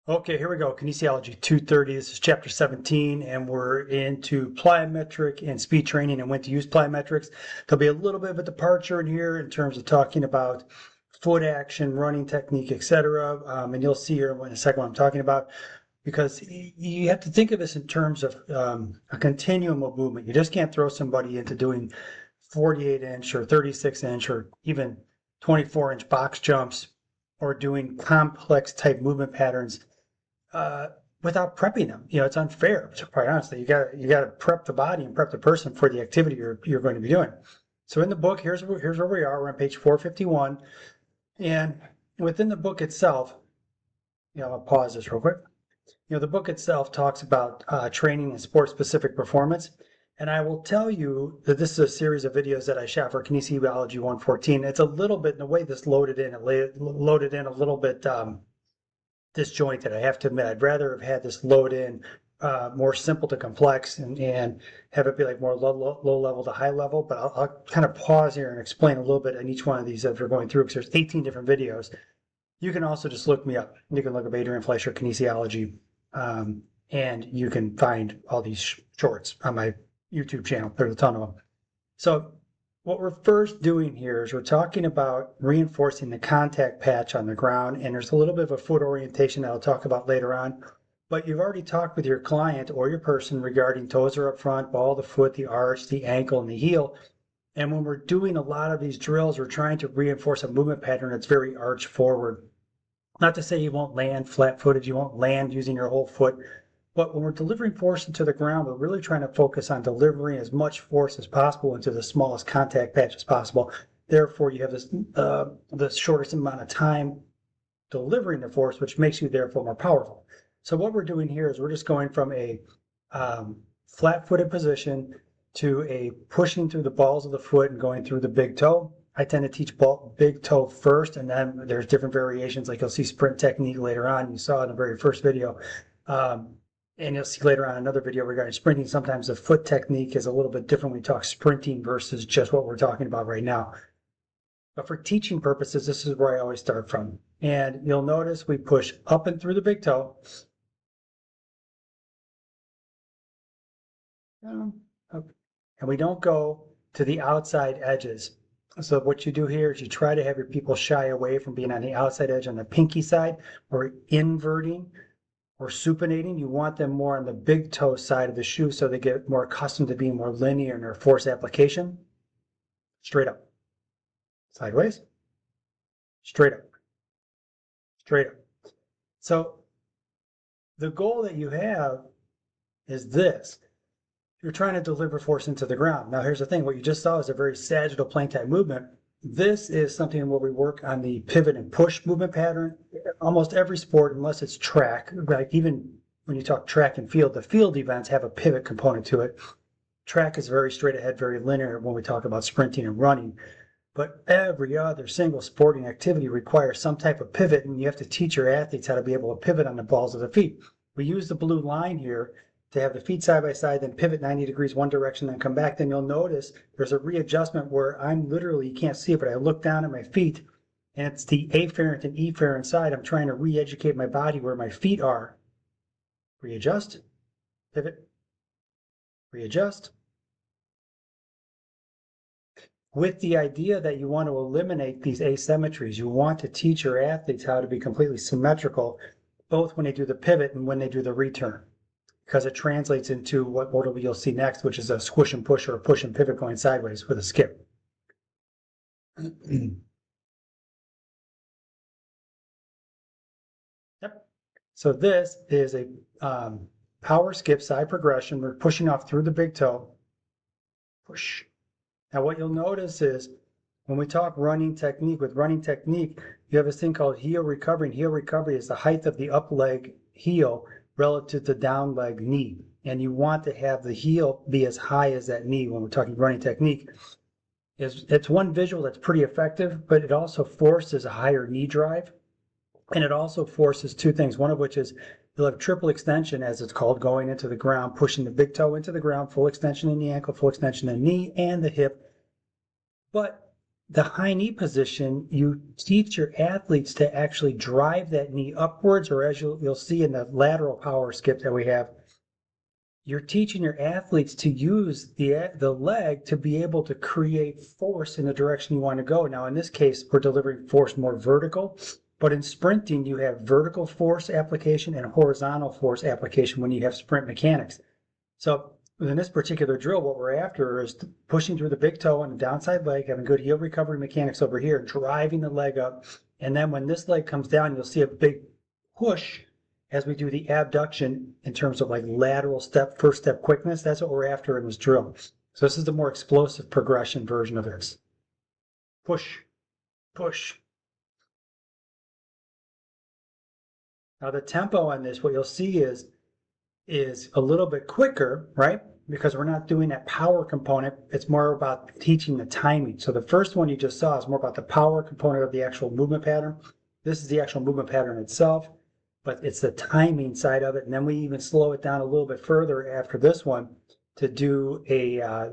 Okay, here we go. Kinesiology 230. This is chapter 17, and we're into plyometric and speed training and when to use plyometrics. There'll be a little bit of a departure in here in terms of talking about foot action, running technique, etc. And you'll see here in a second what I'm talking about, because you have to think of this in terms of a continuum of movement. You just can't throw somebody into doing 48-inch or 36-inch or even 24-inch box jumps or doing complex type movement patterns without prepping them. You know, it's unfair, quite honestly. You got to prep the body and prep the person for the activity you're going to be doing. So in the book, here's where we are. We're on page 451, and within the book itself, I'll pause this real quick. The book itself talks about training and sport-specific performance. And I will tell you that this is a series of videos that I shot for Kinesiology 114. It's a little bit, in the way this loaded in, it loaded in a little bit disjointed. I have to admit, I'd rather have had this load in more simple to complex and have it be like more low level to high level. But I'll kind of pause here and explain a little bit on each one of these as we're going through, because there's 18 different videos. You can also just look me up. You can look up Adrian Fleischer Kinesiology, and you can find all these shorts on my YouTube channel. There's a ton of them. So what we're first doing here is we're talking about reinforcing the contact patch on the ground, and there's a little bit of a foot orientation that I'll talk about later on. But you've already talked with your client or your person regarding toes are up front, ball of the foot, the arch, the ankle, and the heel. And when we're doing a lot of these drills, we're trying to reinforce a movement pattern that's very arch forward. Not to say you won't land flat-footed, you won't land using your whole foot. But when we're delivering force into the ground, we're really trying to focus on delivering as much force as possible into the smallest contact patch as possible. Therefore, you have this the shortest amount of time delivering the force, which makes you therefore more powerful. So what we're doing here is we're just going from a flat-footed position to a pushing through the balls of the foot and going through the big toe. I tend to teach big toe first, and then there's different variations, like you'll see sprint technique later on. You saw in the very first video. And you'll see later on another video regarding sprinting. Sometimes the foot technique is a little bit different when we talk sprinting versus just what we're talking about right now. But for teaching purposes, this is where I always start from. And you'll notice we push up and through the big toe. And we don't go to the outside edges. So what you do here is you try to have your people shy away from being on the outside edge on the pinky side or inverting or supinating. You want them more on the big toe side of the shoe so they get more accustomed to being more linear in their force application. Straight up. Sideways. Straight up. Straight up. So the goal that you have is this. You're trying to deliver force into the ground. Now here's the thing. What you just saw is a very sagittal plank type movement. This is something where we work on the pivot and push movement pattern. Almost every sport, unless it's track, like even when you talk track and field, the field events have a pivot component to it. Track is very straight ahead, very linear when we talk about sprinting and running. But every other single sporting activity requires some type of pivot, and you have to teach your athletes how to be able to pivot on the balls of the feet. We use the blue line here to have the feet side by side, then pivot 90 degrees one direction, then come back. Then you'll notice there's a readjustment where I'm literally, you can't see it, but I look down at my feet, and it's the afferent and efferent side. I'm trying to re-educate my body where my feet are. Readjust, pivot, readjust. With the idea that you want to eliminate these asymmetries. You want to teach your athletes how to be completely symmetrical, both when they do the pivot and when they do the return, because it translates into what you'll see next, which is a squish and push or a push and pivot going sideways with a skip. Yep. So this is a power skip side progression. We're pushing off through the big toe. Push. Now what you'll notice is when we talk running technique, with running technique, you have this thing called heel recovery. And heel recovery is the height of the up leg heel relative to down leg knee. And you want to have the heel be as high as that knee when we're talking running technique. It's one visual that's pretty effective, but it also forces a higher knee drive. And it also forces two things, one of which is you'll have triple extension, as it's called, going into the ground, pushing the big toe into the ground, full extension in the ankle, full extension in the knee and the hip. But the high knee position, you teach your athletes to actually drive that knee upwards, or as you'll see in the lateral power skip that we have, you're teaching your athletes to use the leg to be able to create force in the direction you want to go. Now, in this case, we're delivering force more vertical, but in sprinting, you have vertical force application and horizontal force application when you have sprint mechanics. So in this particular drill, what we're after is pushing through the big toe on the downside leg, having good heel recovery mechanics over here, driving the leg up. And then when this leg comes down, you'll see a big push as we do the abduction in terms of like lateral step, first step quickness. That's what we're after in this drill. So this is the more explosive progression version of this. Push, push. Now the tempo on this, what you'll see is a little bit quicker, right? Because we're not doing that power component. It's more about teaching the timing. So the first one you just saw is more about the power component of the actual movement pattern. This is the actual movement pattern itself, but it's the timing side of it. And then we even slow it down a little bit further after this one to do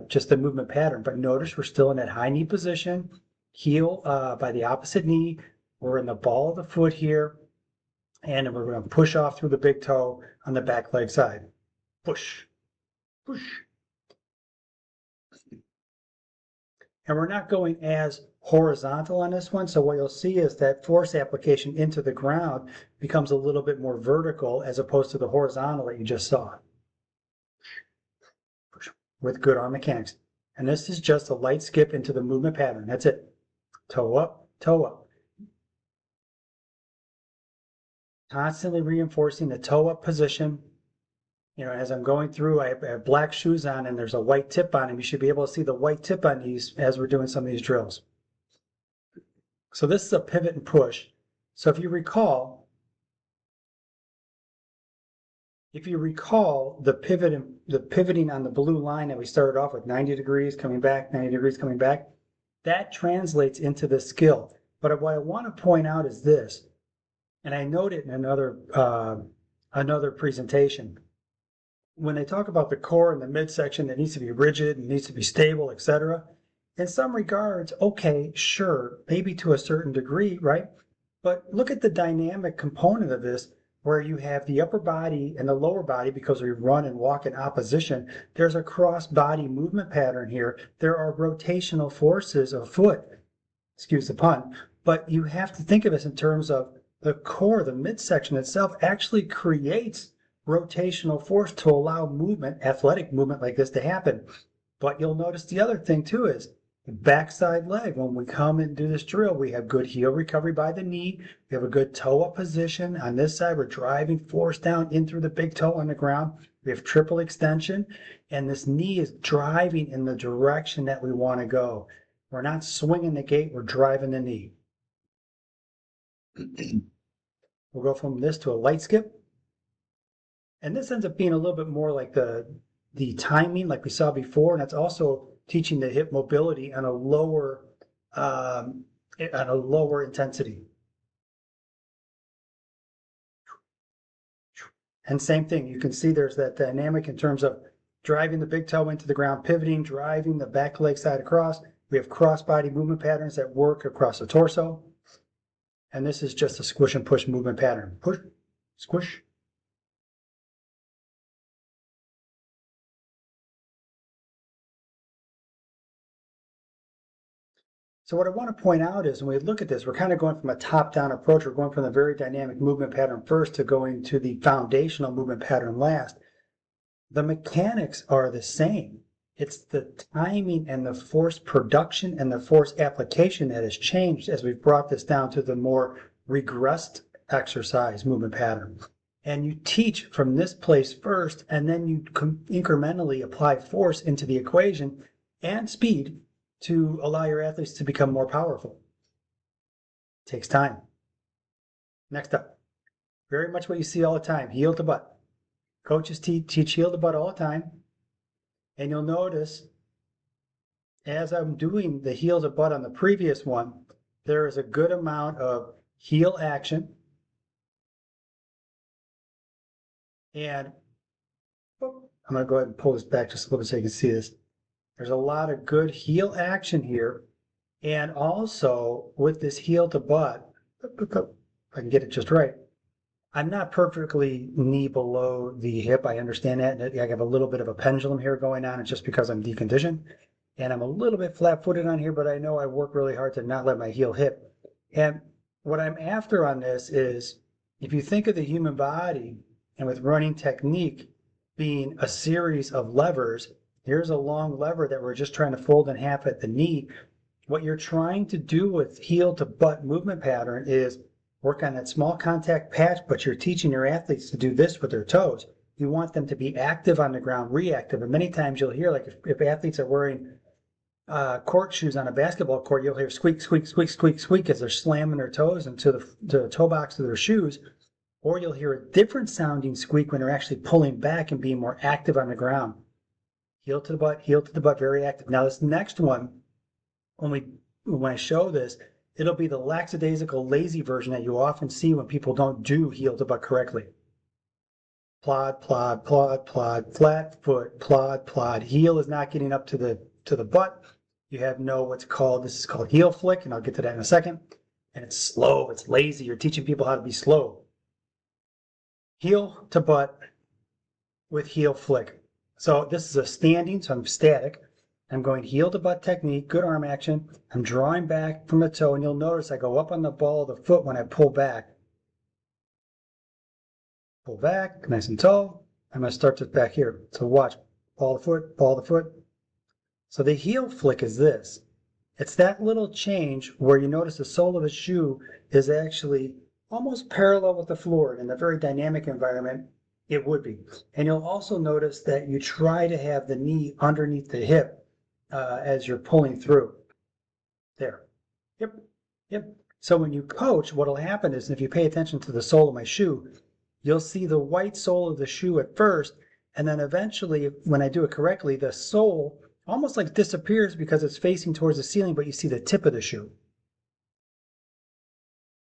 just the movement pattern. But notice we're still in that high knee position, heel by the opposite knee. We're in the ball of the foot here. And we're going to push off through the big toe on the back leg side. Push, push. And we're not going as horizontal on this one. So what you'll see is that force application into the ground becomes a little bit more vertical as opposed to the horizontal that you just saw. Push with good arm mechanics. And this is just a light skip into the movement pattern. That's it. Toe up, toe up. Constantly reinforcing the toe up position. You know, as I'm going through, I have black shoes on and there's a white tip on them. You should be able to see the white tip on these as we're doing some of these drills. So this is a pivot and push. So if you recall the pivoting on the blue line that we started off with, 90 degrees coming back, 90 degrees coming back, that translates into the skill. But what I want to point out is this, and I note it in another presentation. When they talk about the core and the midsection that needs to be rigid and needs to be stable, etc., in some regards, okay, sure, maybe to a certain degree, right? But look at the dynamic component of this, where you have the upper body and the lower body, because we run and walk in opposition. There's a cross-body movement pattern here. There are rotational forces afoot, excuse the pun, but you have to think of this in terms of the core, the midsection itself actually creates rotational force to allow movement, athletic movement like this to happen. But you'll notice the other thing too is the backside leg. When we come and do this drill, we have good heel recovery by the knee. We have a good toe up position. On this side, we're driving force down in through the big toe on the ground. We have triple extension, and this knee is driving in the direction that we want to go. We're not swinging the gait, we're driving the knee. We'll go from this to a light skip. And this ends up being a little bit more like the timing like we saw before, and that's also teaching the hip mobility on a lower intensity. And same thing, you can see there's that dynamic in terms of driving the big toe into the ground, pivoting, driving the back leg side across. We have cross-body movement patterns that work across the torso. And this is just a squish and push movement pattern. Push, squish. So what I want to point out is when we look at this, we're kind of going from a top-down approach. We're going from the very dynamic movement pattern first to going to the foundational movement pattern last. The mechanics are the same. It's the timing and the force production and the force application that has changed as we've brought this down to the more regressed exercise movement pattern. And you teach from this place first, and then you incrementally apply force into the equation and speed to allow your athletes to become more powerful. It takes time. Next up, very much what you see all the time, heel to butt. Coaches teach heel to butt all the time. And you'll notice as I'm doing the heel to butt on the previous one, there is a good amount of heel action. And I'm going to go ahead and pull this back just a little bit so you can see this. There's a lot of good heel action here And also with this heel to butt, if I can get it just right, I'm not perfectly knee below the hip. I understand that. I have a little bit of a pendulum here going on. It's just because I'm deconditioned. And I'm a little bit flat-footed on here, but I know I work really hard to not let my heel hit. And what I'm after on this is, if you think of the human body and with running technique being a series of levers, here's a long lever that we're just trying to fold in half at the knee. What you're trying to do with heel to butt movement pattern is work on that small contact patch, but you're teaching your athletes to do this with their toes. You want them to be active on the ground, reactive. And many times you'll hear, like if athletes are wearing court shoes on a basketball court, you'll hear squeak, squeak, squeak, squeak, squeak as they're slamming their toes into the toe box of their shoes. Or you'll hear a different sounding squeak when they're actually pulling back and being more active on the ground. Heel to the butt, very active. Now this next one, when I show this, it'll be the lackadaisical, lazy version that you often see when people don't do heel to butt correctly. Plod, plod, plod, plod, flat foot, plod, plod. Heel is not getting up to the butt. You have this is called heel flick, and I'll get to that in a second. And it's slow, it's lazy. You're teaching people how to be slow. Heel to butt with heel flick. So this is a standing, so I'm static. I'm going heel to butt technique, good arm action. I'm drawing back from the toe, and you'll notice I go up on the ball of the foot when I pull back. Pull back, nice and tall. I'm going to start this back here. So watch, ball the foot, ball the foot. So the heel flick is this. It's that little change where you notice the sole of the shoe is actually almost parallel with the floor. In a very dynamic environment, it would be. And you'll also notice that you try to have the knee underneath the hip as you're pulling through. There. Yep. Yep. So when you coach, what will happen is if you pay attention to the sole of my shoe, you'll see the white sole of the shoe at first, and then eventually, when I do it correctly, the sole almost like disappears because it's facing towards the ceiling, but you see the tip of the shoe.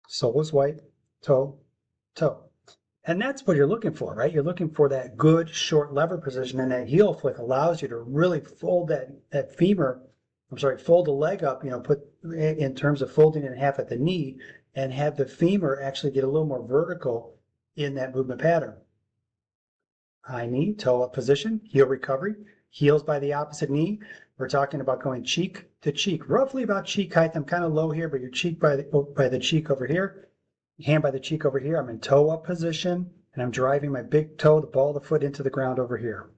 Sole is white, toe, toe. And that's what you're looking for, right? You're looking for that good short lever position, and that heel flick allows you to really fold that femur, fold the leg up, put in terms of folding it in half at the knee, and have the femur actually get a little more vertical in that movement pattern. High knee, toe up position, heel recovery, heels by the opposite knee. We're talking about going cheek to cheek, roughly about cheek height. I'm kind of low here, but your cheek by the cheek over here, hand by the cheek over here. I'm in toe up position, and I'm driving my big toe, the ball of the foot, into the ground over here.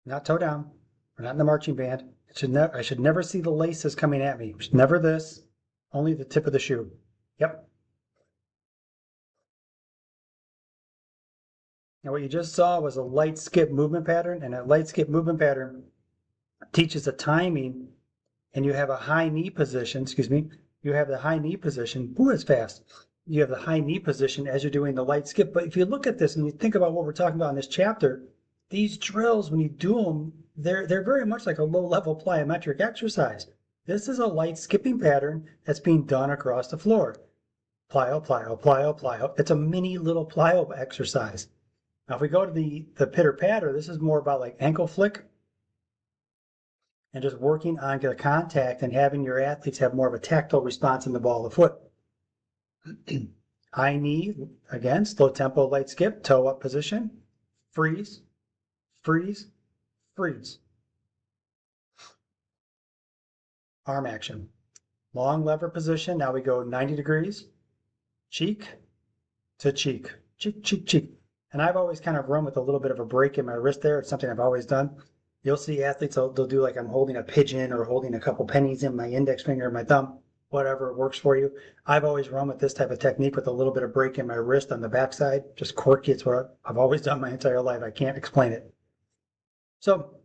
Not toe down. We're not in the marching band. I should never see the laces coming at me. Never this, only the tip of the shoe. Yep. Now what you just saw was a light skip movement pattern, and that light skip movement pattern teaches a timing, and you have a high knee position, you have the high knee position, that's fast. You have the high knee position as you're doing the light skip. But if you look at this and you think about what we're talking about in this chapter, these drills, when you do them, they're very much like a low-level plyometric exercise. This is a light skipping pattern that's being done across the floor. Plyo, plyo, plyo, plyo. It's a mini little plyo exercise. Now, if we go to the pitter-patter, this is more about like ankle flick and just working on the contact and having your athletes have more of a tactile response in the ball of the foot. High knee, again, slow tempo, light skip, toe up position, freeze, freeze, freeze. Arm action. Long lever position, now we go 90 degrees, cheek to cheek, cheek, cheek, cheek. And I've always kind of run with a little bit of a break in my wrist there. It's something I've always done. You'll see athletes, they'll do like I'm holding a pigeon or holding a couple pennies in my index finger or my thumb, whatever works for you. I've always run with this type of technique with a little bit of break in my wrist on the backside. Just quirky. It's what I've always done my entire life. I can't explain it. So,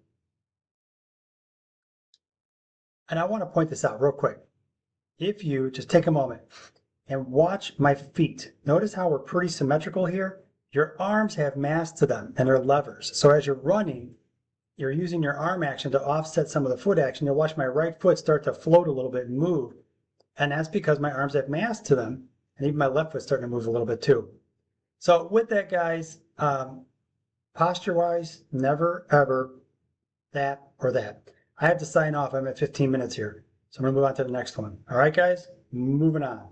and I want to point this out real quick. If you just take a moment and watch my feet, notice how we're pretty symmetrical here. Your arms have mass to them, and they're levers. So as you're running, you're using your arm action to offset some of the foot action. You'll watch my right foot start to float a little bit and move. And that's because my arms have mass to them, and even my left foot's starting to move a little bit too. So with that, guys, posture-wise, never, ever that or that. I have to sign off. I'm at 15 minutes here. So I'm going to move on to the next one. All right, guys, moving on.